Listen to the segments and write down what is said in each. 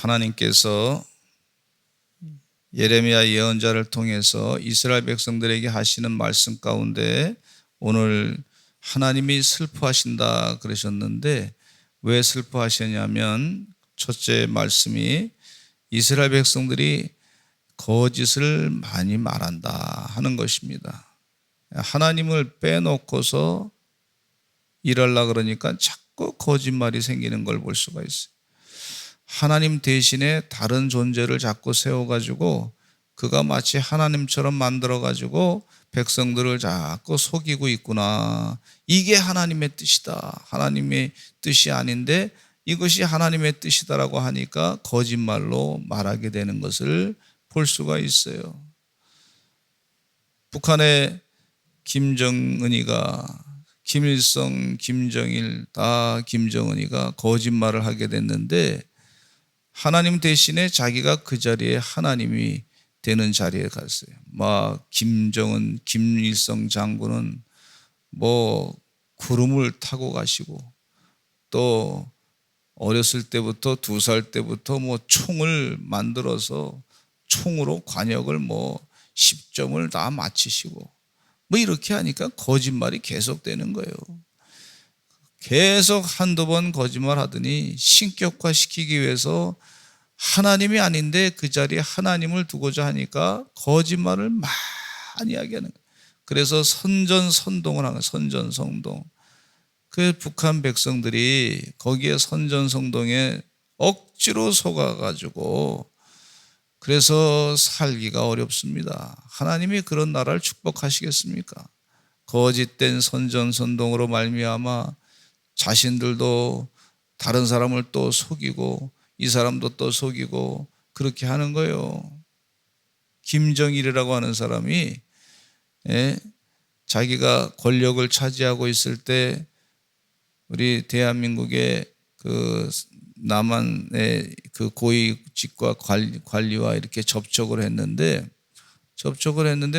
하나님께서 예레미야 예언자를 통해서 이스라엘 백성들에게 하시는 말씀 가운데 오늘 하나님이 슬퍼하신다 그러셨는데 왜 슬퍼하시냐면 첫째 말씀이 이스라엘 백성들이 거짓을 많이 말한다 하는 것입니다. 하나님을 빼놓고서 일하려고 그러니까 자꾸 거짓말이 생기는 걸 볼 수가 있어요. 하나님 대신에 다른 존재를 자꾸 세워가지고 그가 마치 하나님처럼 만들어가지고 백성들을 자꾸 속이고 있구나. 이게 하나님의 뜻이다. 하나님의 뜻이 아닌데 이것이 하나님의 뜻이다라고 하니까 거짓말로 말하게 되는 것을 볼 수가 있어요. 북한의 김정은이가 김일성, 김정일 다 김정은이가 거짓말을 하게 됐는데 하나님 대신에 자기가 그 자리에 하나님이 되는 자리에 갔어요. 막 김정은, 김일성 장군은 뭐 구름을 타고 가시고 또 어렸을 때부터 2살 때부터 뭐 총을 만들어서 총으로 관역을 뭐 10점을 다 맞히시고 뭐 이렇게 하니까 거짓말이 계속되는 거예요. 계속 한두 번 거짓말 하더니 신격화 시키기 위해서 하나님이 아닌데 그 자리에 하나님을 두고자 하니까 거짓말을 많이 하게 하는 거예요. 그래서 선전선동을 하는 거예요. 선전성동. 그 북한 백성들이 거기에 선전성동에 억지로 속아가지고 그래서 살기가 어렵습니다. 하나님이 그런 나라를 축복하시겠습니까? 거짓된 선전선동으로 말미암아 자신들도 다른 사람을 또 속이고 이 사람도 또 속이고 그렇게 하는 거예요. 김정일이라고 하는 사람이 자기가 권력을 차지하고 있을 때 우리 대한민국의 그 남한의 그 고위직과 관리와 이렇게 접촉을 했는데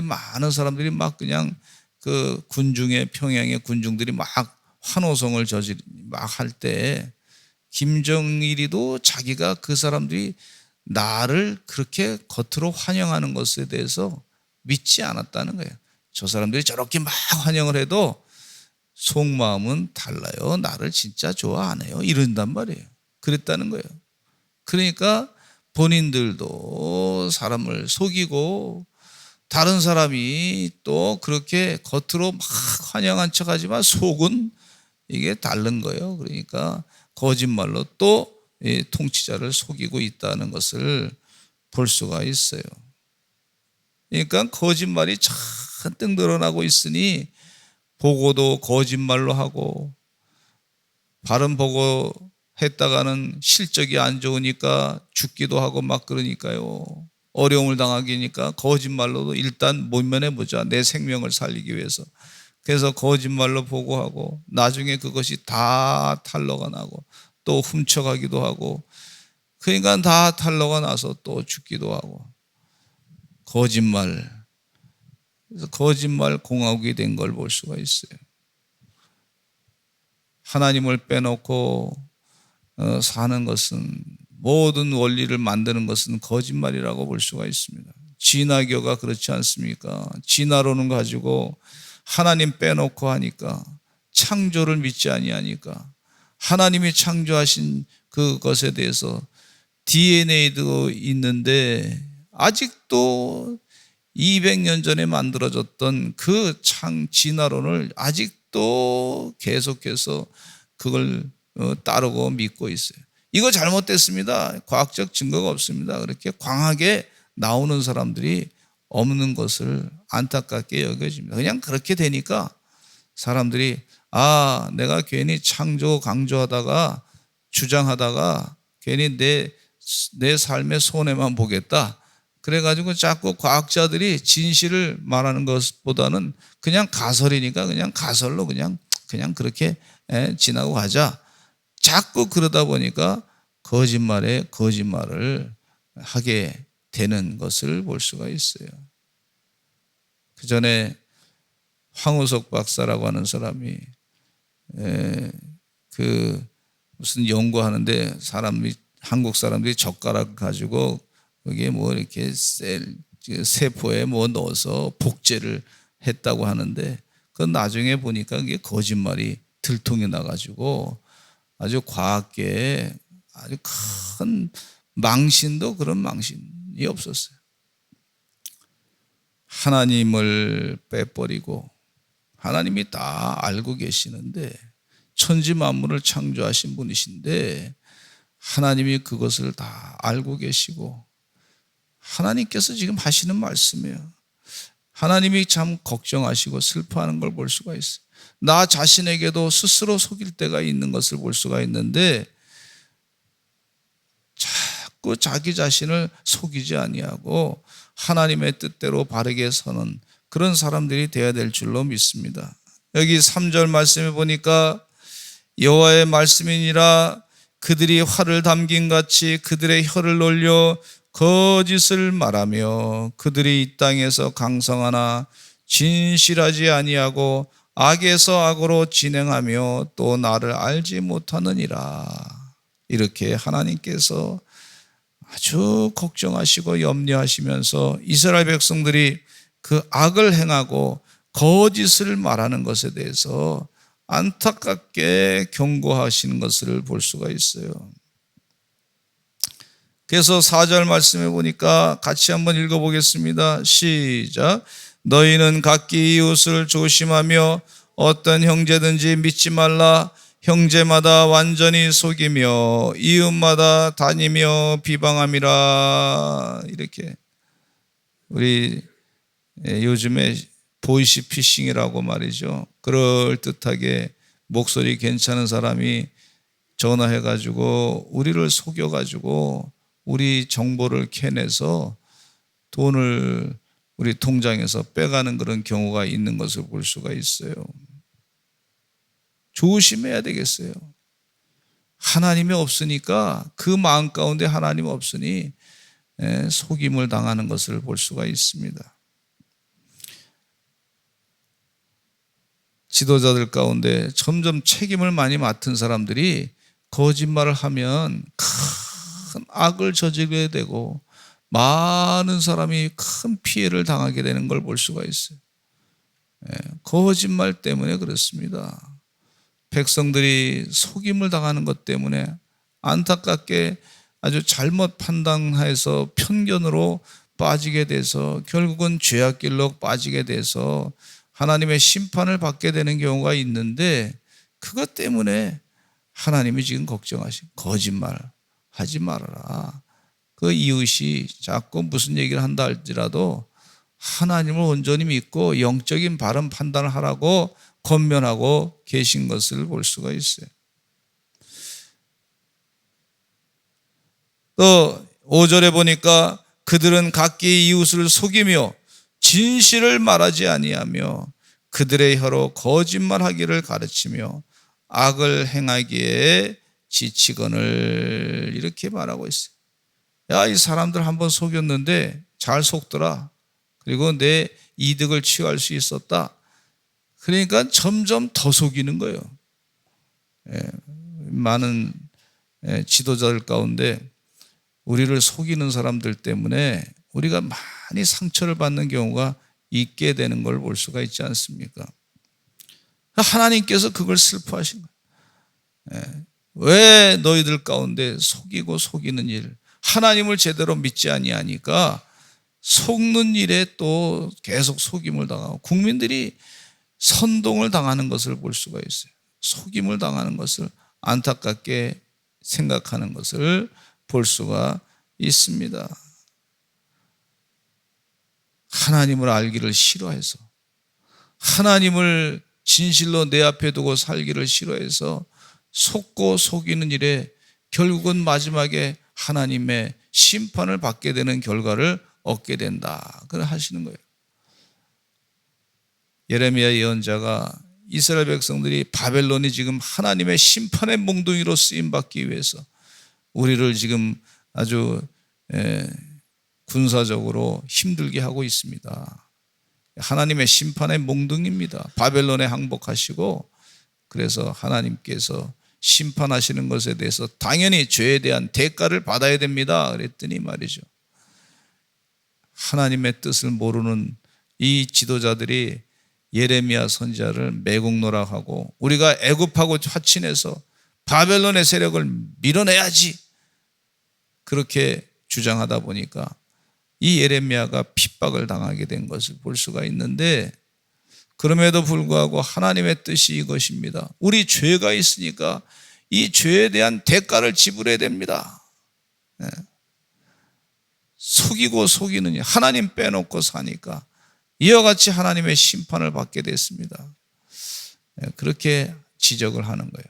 많은 사람들이 막 그냥 그 군중의 평양의 군중들이 막 환호성을 막 할 때 김정일이도 자기가 그 사람들이 나를 그렇게 겉으로 환영하는 것에 대해서 믿지 않았다는 거예요. 저 사람들이 저렇게 막 환영을 해도 속마음은 달라요. 나를 진짜 좋아 안 해요. 이런단 말이에요. 그랬다는 거예요. 그러니까 본인들도 사람을 속이고 다른 사람이 또 그렇게 겉으로 막 환영한 척하지만 속은 이게 다른 거예요. 그러니까 거짓말로 또 통치자를 속이고 있다는 것을 볼 수가 있어요. 그러니까 거짓말이 잔뜩 늘어나고 있으니 보고도 거짓말로 하고 바른 보고 했다가는 실적이 안 좋으니까 죽기도 하고 막 그러니까요. 어려움을 당하기니까 거짓말로도 일단 모면해보자. 내 생명을 살리기 위해서. 그래서 거짓말로 보고하고 나중에 그것이 다 탄로가 나고 또 훔쳐가기도 하고 그러니까 다 탄로가 나서 또 죽기도 하고 거짓말. 그래서 거짓말 공화국이 된 걸 볼 수가 있어요. 하나님을 빼놓고 사는 것은 모든 원리를 만드는 것은 거짓말이라고 볼 수가 있습니다. 진화교가 그렇지 않습니까? 진화론을 가지고 하나님 빼놓고 하니까 창조를 믿지 아니하니까 하나님이 창조하신 그것에 대해서 DNA도 있는데 아직도 200년 전에 만들어졌던 그 진화론을 아직도 계속해서 그걸 따르고 믿고 있어요. 이거 잘못됐습니다. 과학적 증거가 없습니다. 그렇게 광하게 나오는 사람들이 없는 것을 안타깝게 여겨집니다. 그냥 그렇게 되니까 사람들이 내가 괜히 창조 강조하다가 주장하다가 괜히 내 삶의 손해만 보겠다. 그래가지고 자꾸 과학자들이 진실을 말하는 것보다는 그냥 가설이니까 그냥 가설로 그냥 그렇게 지나고 가자. 자꾸 그러다 보니까 거짓말에 거짓말을 하게 되는 것을 볼 수가 있어요. 그 전에 황우석 박사라고 하는 사람이 그 무슨 연구하는데 사람이 한국 사람들이 젓가락 가지고 거기에 뭐 이렇게 세포에 뭐 넣어서 복제를 했다고 하는데, 그건 나중에 보니까 그게 거짓말이 들통이 나가지고 아주 과학계에 아주 큰 망신도 그런 망신이 없었어요. 하나님을 빼버리고, 하나님이 다 알고 계시는데, 천지 만물을 창조하신 분이신데 하나님이 그것을 다 알고 계시고, 하나님께서 지금 하시는 말씀이에요. 하나님이 참 걱정하시고 슬퍼하는 걸 볼 수가 있어요. 나 자신에게도 스스로 속일 때가 있는 것을 볼 수가 있는데, 자꾸 자기 자신을 속이지 아니하고 하나님의 뜻대로 바르게 서는 그런 사람들이 되어야 될 줄로 믿습니다. 여기 3절 말씀에 보니까 여호와의 말씀이니라 그들이 활을 담긴 같이 그들의 혀를 놀려 거짓을 말하며 그들이 이 땅에서 강성하나 진실하지 아니하고 악에서 악으로 진행하며 또 나를 알지 못하느니라. 이렇게 하나님께서 아주 걱정하시고 염려하시면서 이스라엘 백성들이 그 악을 행하고 거짓을 말하는 것에 대해서 안타깝게 경고하시는 것을 볼 수가 있어요. 그래서 4절 말씀해 보니까 같이 한번 읽어보겠습니다. 시작. 너희는 각기 이웃을 조심하며 어떤 형제든지 믿지 말라. 형제마다 완전히 속이며 이웃마다 다니며 비방함이라. 이렇게 우리 요즘에 보이시피싱이라고 말이죠. 그럴듯하게 목소리 괜찮은 사람이 전화해가지고 우리를 속여가지고 우리 정보를 캐내서 돈을 우리 통장에서 빼가는 그런 경우가 있는 것을 볼 수가 있어요. 조심해야 되겠어요. 하나님이 없으니까, 그 마음 가운데 하나님 없으니 속임을 당하는 것을 볼 수가 있습니다. 지도자들 가운데 점점 책임을 많이 맡은 사람들이 거짓말을 하면 큰 악을 저지르게 되고 많은 사람이 큰 피해를 당하게 되는 걸 볼 수가 있어요. 거짓말 때문에 그렇습니다. 백성들이 속임을 당하는 것 때문에 안타깝게 아주 잘못 판단해서 편견으로 빠지게 돼서 결국은 죄악길로 빠지게 돼서 하나님의 심판을 받게 되는 경우가 있는데, 그것 때문에 하나님이 지금 걱정하신, 거짓말 하지 말아라. 그 이웃이 자꾸 무슨 얘기를 한다 할지라도 하나님을 온전히 믿고 영적인 바른 판단을 하라고 권면하고 계신 것을 볼 수가 있어요. 또 5절에 보니까 그들은 각기 이웃을 속이며 진실을 말하지 아니하며 그들의 혀로 거짓말하기를 가르치며 악을 행하기에 지치거늘. 이렇게 말하고 있어요. 야, 이 사람들 한번 속였는데 잘 속더라. 그리고 내 이득을 취할 수 있었다. 그러니까 점점 더 속이는 거예요. 많은 지도자들 가운데 우리를 속이는 사람들 때문에 우리가 많이 상처를 받는 경우가 있게 되는 걸 볼 수가 있지 않습니까? 하나님께서 그걸 슬퍼하신 거예요. 왜 너희들 가운데 속이고 속이는 일, 하나님을 제대로 믿지 아니하니까 속는 일에 또 계속 속임을 당하고 국민들이 선동을 당하는 것을 볼 수가 있어요. 속임을 당하는 것을 안타깝게 생각하는 것을 볼 수가 있습니다. 하나님을 알기를 싫어해서, 하나님을 진실로 내 앞에 두고 살기를 싫어해서 속고 속이는 일에 결국은 마지막에 하나님의 심판을 받게 되는 결과를 얻게 된다. 그걸 하시는 거예요. 예레미야 예언자가 이스라엘 백성들이 바벨론이 지금 하나님의 심판의 몽둥이로 쓰임받기 위해서 우리를 지금 아주 군사적으로 힘들게 하고 있습니다. 하나님의 심판의 몽둥이입니다. 바벨론에 항복하시고, 그래서 하나님께서 심판하시는 것에 대해서 당연히 죄에 대한 대가를 받아야 됩니다. 그랬더니 말이죠, 하나님의 뜻을 모르는 이 지도자들이 예레미야 선지자를 매국노락하고 우리가 애굽하고 화친해서 바벨론의 세력을 밀어내야지 그렇게 주장하다 보니까 이 예레미야가 핍박을 당하게 된 것을 볼 수가 있는데, 그럼에도 불구하고 하나님의 뜻이 이것입니다. 우리 죄가 있으니까 이 죄에 대한 대가를 지불해야 됩니다. 속이고 속이느니 하나님 빼놓고 사니까 이와 같이 하나님의 심판을 받게 됐습니다. 그렇게 지적을 하는 거예요.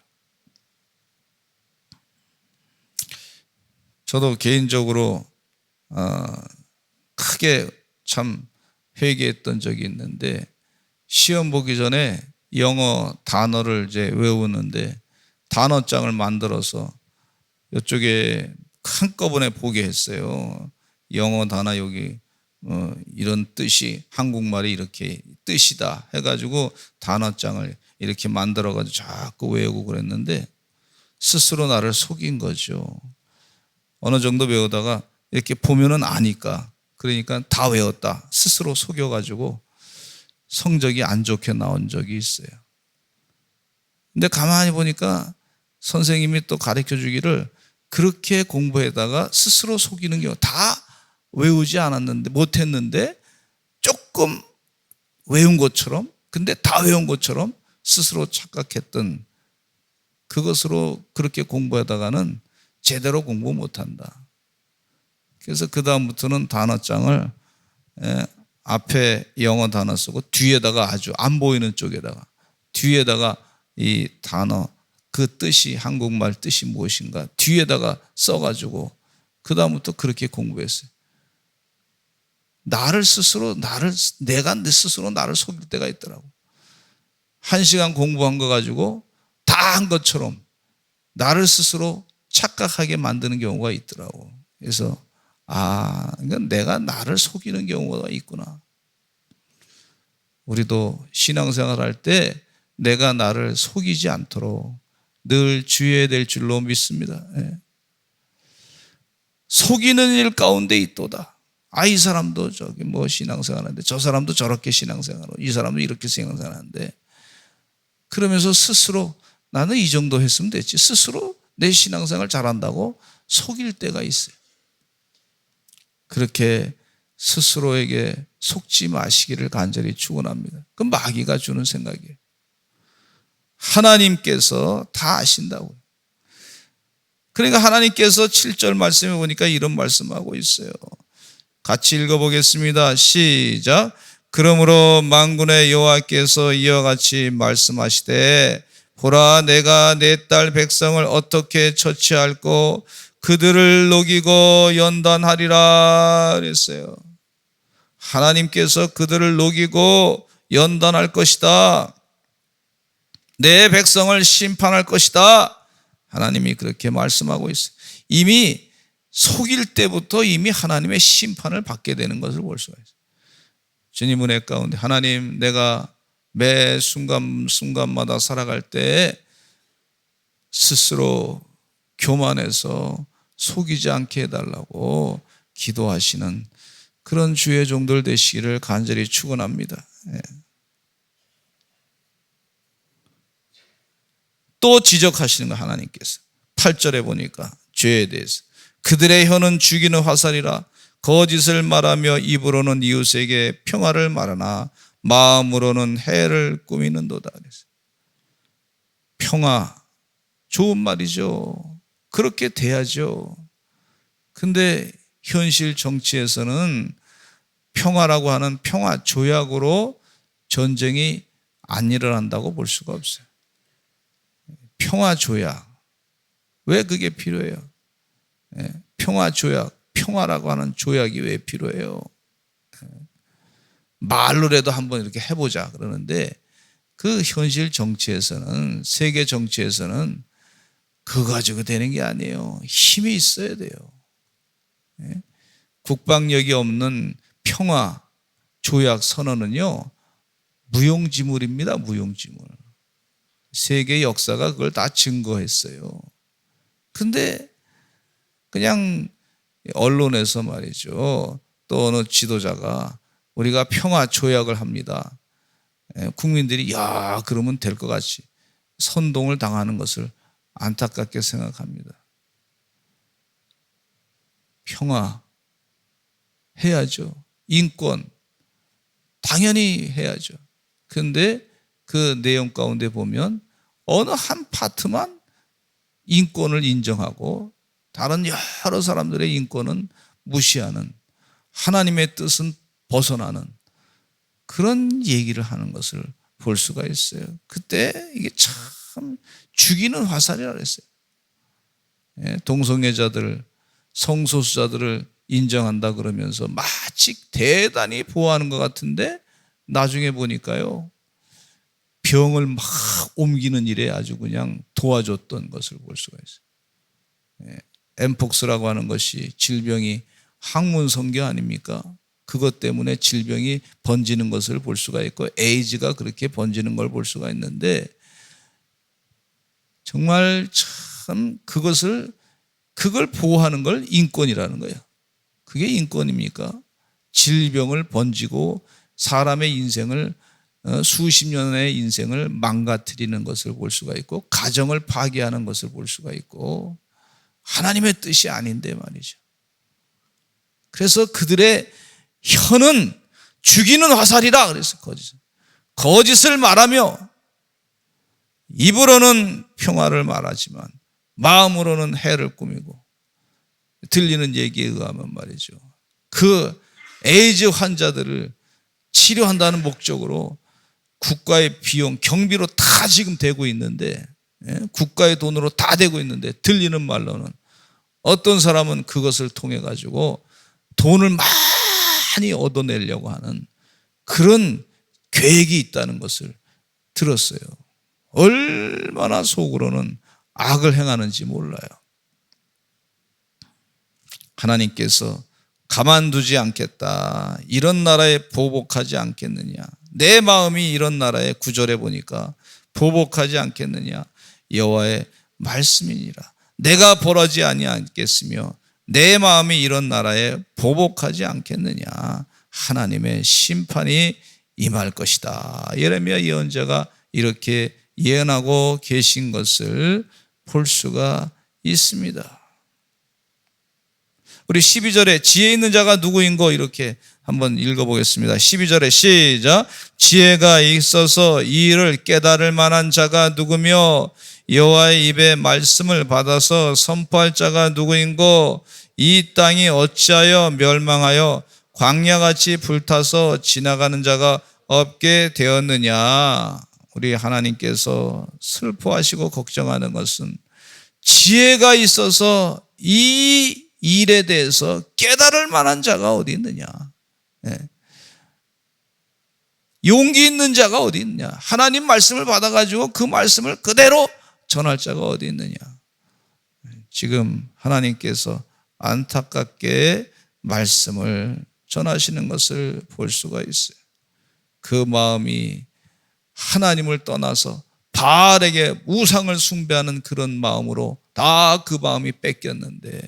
저도 개인적으로 크게 참 회개했던 적이 있는데, 시험 보기 전에 영어 단어를 이제 외우는데 단어장을 만들어서 이쪽에 한꺼번에 보게 했어요. 영어 단어 여기 이런 뜻이, 한국말이 이렇게 뜻이다 해가지고 단어장을 이렇게 만들어가지고 자꾸 외우고 그랬는데 스스로 나를 속인 거죠. 어느 정도 외우다가 이렇게 보면은 아니까, 그러니까 다 외웠다 스스로 속여가지고 성적이 안 좋게 나온 적이 있어요. 근데 가만히 보니까 선생님이 또 가르쳐 주기를 그렇게 공부에다가 스스로 속이는 경우, 다 외우지 않았는데, 못했는데 조금 외운 것처럼, 근데 다 외운 것처럼 스스로 착각했던, 그것으로 그렇게 공부하다가는 제대로 공부 못한다. 그래서 그 다음부터는 단어장을 앞에 영어 단어 쓰고 뒤에다가, 아주 안 보이는 쪽에다가 뒤에다가 이 단어 그 뜻이, 한국말 뜻이 무엇인가 뒤에다가 써가지고 그 다음부터 그렇게 공부했어요. 내가 내 스스로 나를 속일 때가 있더라고. 1시간 공부한 거 가지고 다 한 것처럼 나를 스스로 착각하게 만드는 경우가 있더라고. 그래서 그러니까 내가 나를 속이는 경우가 있구나. 우리도 신앙생활 할 때 내가 나를 속이지 않도록 늘 주의해야 될 줄로 믿습니다. 속이는 일 가운데 있도다. 이 사람도 저기 뭐 신앙생활하는데 저 사람도 저렇게 신앙생활하고 이 사람도 이렇게 신앙생활하는데, 그러면서 스스로 나는 이 정도 했으면 됐지, 스스로 내 신앙생활 잘한다고 속일 때가 있어요. 그렇게 스스로에게 속지 마시기를 간절히 축원합니다. 그건 마귀가 주는 생각이에요. 하나님께서 다 아신다고요. 그러니까 하나님께서 7절 말씀에 보니까 이런 말씀하고 있어요. 같이 읽어보겠습니다. 시작. 그러므로 만군의 여호와께서 이와 같이 말씀하시되, 보라, 내가 내 딸 백성을 어떻게 처치할고 그들을 녹이고 연단하리라 그랬어요. 하나님께서 그들을 녹이고 연단할 것이다. 내 백성을 심판할 것이다. 하나님이 그렇게 말씀하고 있어요. 이미 속일 때부터 이미 하나님의 심판을 받게 되는 것을 볼 수가 있어요. 주님 은혜 가운데, 하나님, 내가 매 순간마다 살아갈 때 스스로 교만해서 속이지 않게 해달라고 기도하시는 그런 주의 종들 되시기를 간절히 축원합니다. 또 지적하시는 거 하나님께서 8절에 보니까 죄에 대해서, 그들의 혀는 죽이는 화살이라 거짓을 말하며 입으로는 이웃에게 평화를 말하나 마음으로는 해를 꾸미는도다. 평화, 좋은 말이죠. 그렇게 돼야죠. 근데 현실 정치에서는 평화라고 하는 평화 조약으로 전쟁이 안 일어난다고 볼 수가 없어요. 평화 조약, 왜 그게 필요해요? 평화 조약, 평화라고 하는 조약이 왜 필요해요? 말로라도 한번 이렇게 해보자 그러는데, 그 현실 정치에서는, 세계 정치에서는 그거 가지고 되는 게 아니에요. 힘이 있어야 돼요. 국방력이 없는 평화 조약 선언은요, 무용지물입니다. 무용지물. 세계 역사가 그걸 다 증거했어요. 근데 그냥 언론에서 말이죠, 또 어느 지도자가 우리가 평화 조약을 합니다. 국민들이 야 그러면 될 것 같이 선동을 당하는 것을 안타깝게 생각합니다. 평화 해야죠. 인권 당연히 해야죠. 그런데 그 내용 가운데 보면 어느 한 파트만 인권을 인정하고 다른 여러 사람들의 인권은 무시하는, 하나님의 뜻은 벗어나는 그런 얘기를 하는 것을 볼 수가 있어요. 그때 이게 참 죽이는 화살이라 그랬어요. 동성애자들, 성소수자들을 인정한다 그러면서 마치 대단히 보호하는 것 같은데 나중에 보니까요, 병을 막 옮기는 일에 아주 그냥 도와줬던 것을 볼 수가 있어요. 엠폭스라고 하는 것이 질병이 항문성교 아닙니까? 그것 때문에 질병이 번지는 것을 볼 수가 있고 에이즈가 그렇게 번지는 걸 볼 수가 있는데, 정말 참 그걸 보호하는 걸 인권이라는 거예요. 그게 인권입니까? 질병을 번지고 사람의 인생을 수십 년의 인생을 망가뜨리는 것을 볼 수가 있고 가정을 파괴하는 것을 볼 수가 있고 하나님의 뜻이 아닌데 말이죠. 그래서 그들의 혀는 죽이는 화살이라 그래서 거짓을 말하며 입으로는 평화를 말하지만 마음으로는 해를 꾸미고, 들리는 얘기에 의하면 말이죠, 그 에이즈 환자들을 치료한다는 목적으로 국가의 비용, 경비로 다 지금 되고 있는데, 국가의 돈으로 다 되고 있는데 들리는 말로는 어떤 사람은 그것을 통해 가지고 돈을 많이 얻어내려고 하는 그런 계획이 있다는 것을 들었어요. 얼마나 속으로는 악을 행하는지 몰라요. 하나님께서 가만두지 않겠다, 이런 나라에 보복하지 않겠느냐, 내 마음이 이런 나라에 구절해 보니까 보복하지 않겠느냐, 여호와의 말씀이니라. 내가 벌하지 아니하겠으며 내 마음이 이런 나라에 보복하지 않겠느냐, 하나님의 심판이 임할 것이다. 예레미야 예언자가 이렇게 예언하고 계신 것을 볼 수가 있습니다. 우리 12절에 지혜 있는 자가 누구인고 이렇게 한번 읽어보겠습니다. 12절에 시작. 지혜가 있어서 이 일을 깨달을 만한 자가 누구며 여호와의 입에 말씀을 받아서 선포할 자가 누구인고 이 땅이 어찌하여 멸망하여 광야같이 불타서 지나가는 자가 없게 되었느냐. 우리 하나님께서 슬퍼하시고 걱정하는 것은 지혜가 있어서 이 일에 대해서 깨달을 만한 자가 어디 있느냐, 용기 있는 자가 어디 있느냐, 하나님 말씀을 받아가지고 그 말씀을 그대로 전할 자가 어디 있느냐. 지금 하나님께서 안타깝게 말씀을 전하시는 것을 볼 수가 있어요. 그 마음이 하나님을 떠나서 바알에게 우상을 숭배하는 그런 마음으로 다 그 마음이 뺏겼는데,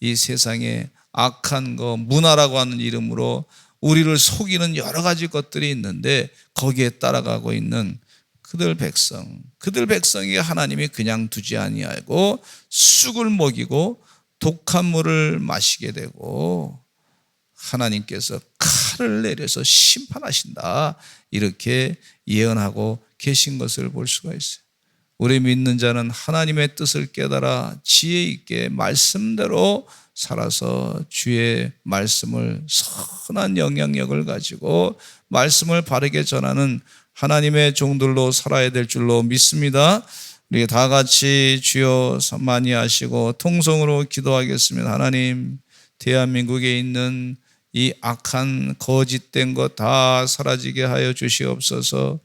이 세상에 악한 거, 문화라고 하는 이름으로 우리를 속이는 여러 가지 것들이 있는데 거기에 따라가고 있는 그들 백성에게 하나님이 그냥 두지 아니하고 쑥을 먹이고 독한 물을 마시게 되고 하나님께서 칼을 내려서 심판하신다, 이렇게 예언하고 계신 것을 볼 수가 있어요. 우리 믿는 자는 하나님의 뜻을 깨달아 지혜 있게 말씀대로 살아서 주의 말씀을 선한 영향력을 가지고 말씀을 바르게 전하는 하나님의 종들로 살아야 될 줄로 믿습니다. 우리 다 같이 주여 많이 하시고 통성으로 기도하겠습니다. 하나님, 대한민국에 있는 이 악한 거짓된 것 다 사라지게 하여 주시옵소서.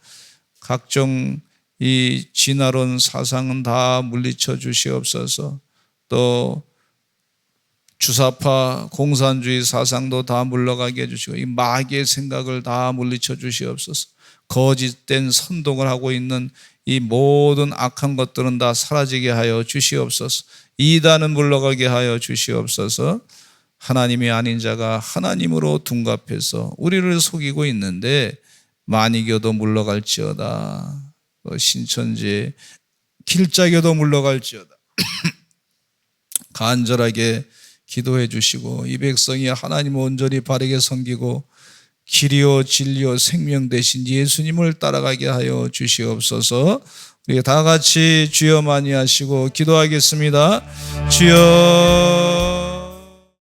각종 이 진화론 사상은 다 물리쳐 주시옵소서. 또 주사파 공산주의 사상도 다 물러가게 해주시고 이 마귀의 생각을 다 물리쳐 주시옵소서. 거짓된 선동을 하고 있는 이 모든 악한 것들은 다 사라지게 하여 주시옵소서. 이단은 물러가게 하여 주시옵소서. 하나님이 아닌 자가 하나님으로 둔갑해서 우리를 속이고 있는데 만이교도 물러갈지어다. 신천지 길자교도 물러갈지어다. 간절하게 기도해 주시고 이 백성이 하나님 온전히 바르게 섬기고 길이요 진리요 생명 되신 예수님을 따라가게 하여 주시옵소서. 우리 다 같이 주여 많이 하시고 기도하겠습니다. 주여